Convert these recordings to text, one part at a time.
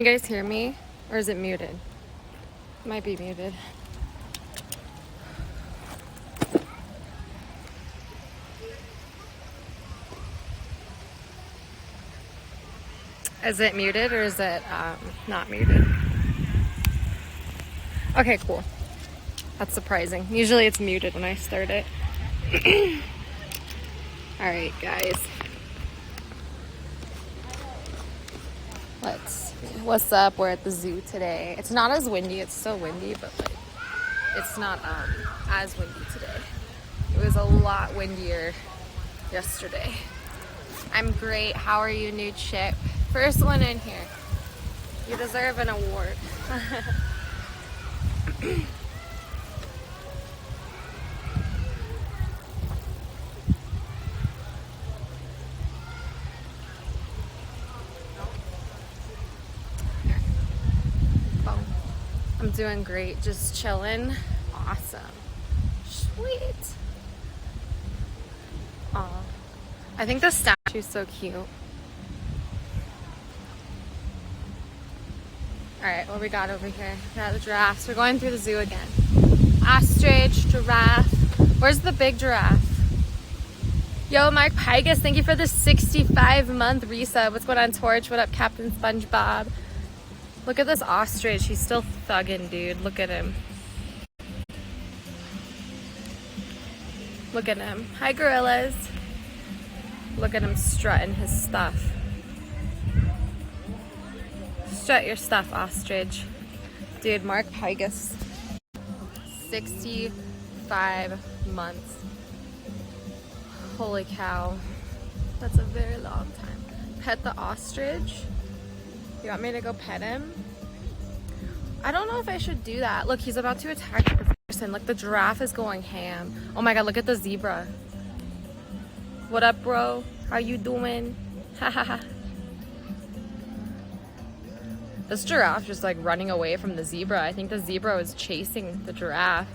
You guys hear me? Or is it muted? It might be muted. Is it muted or is it not muted? Okay, cool. That's surprising. Usually it's muted when I start it. Alright, guys. What's up? We're at the zoo today. It's not as windy. It's still windy, but like it's not as windy today. It was a lot windier yesterday. I'm great. How are you, new chip? First one in here. You deserve an award. I'm doing great, just chilling. Awesome. Sweet. Aw. I think the statue's so cute. Alright, what we got over here? We got the giraffes. We're going through the zoo again. Ostrich, giraffe. Where's the big giraffe? Yo, Mark Pygus, thank you for the 65-month resub. What's going on, Torch? What up, Captain SpongeBob? Look at this ostrich. He's still thugging, dude. Look at him. Look at him. Hi, gorillas. Look at him strutting his stuff. Strut your stuff, ostrich. Dude, Mark Pygus. 65 months. Holy cow. That's a very long time. Pet the ostrich. You want me to go pet him? I don't know if I should do that. Look, he's about to attack the person. Look, the giraffe is going ham. Oh my god, look at the zebra. What up, bro? How you doing? Hahaha. This giraffe just like running away from the zebra. I think the zebra was chasing the giraffe.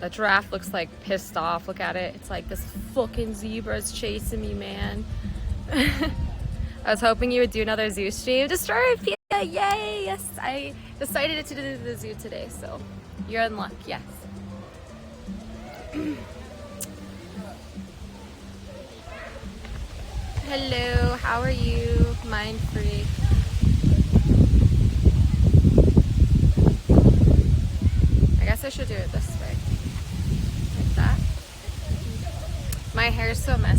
The giraffe looks like pissed off. Look at it. It's like, this fucking zebra is chasing me, man. I was hoping you would do another zoo stream. Destroy Pia, yay! Yes, I decided to do the zoo today, so you're in luck, yes. Hello, how are you? Mind freak. I guess I should do it this way. Like that. My hair is so messy.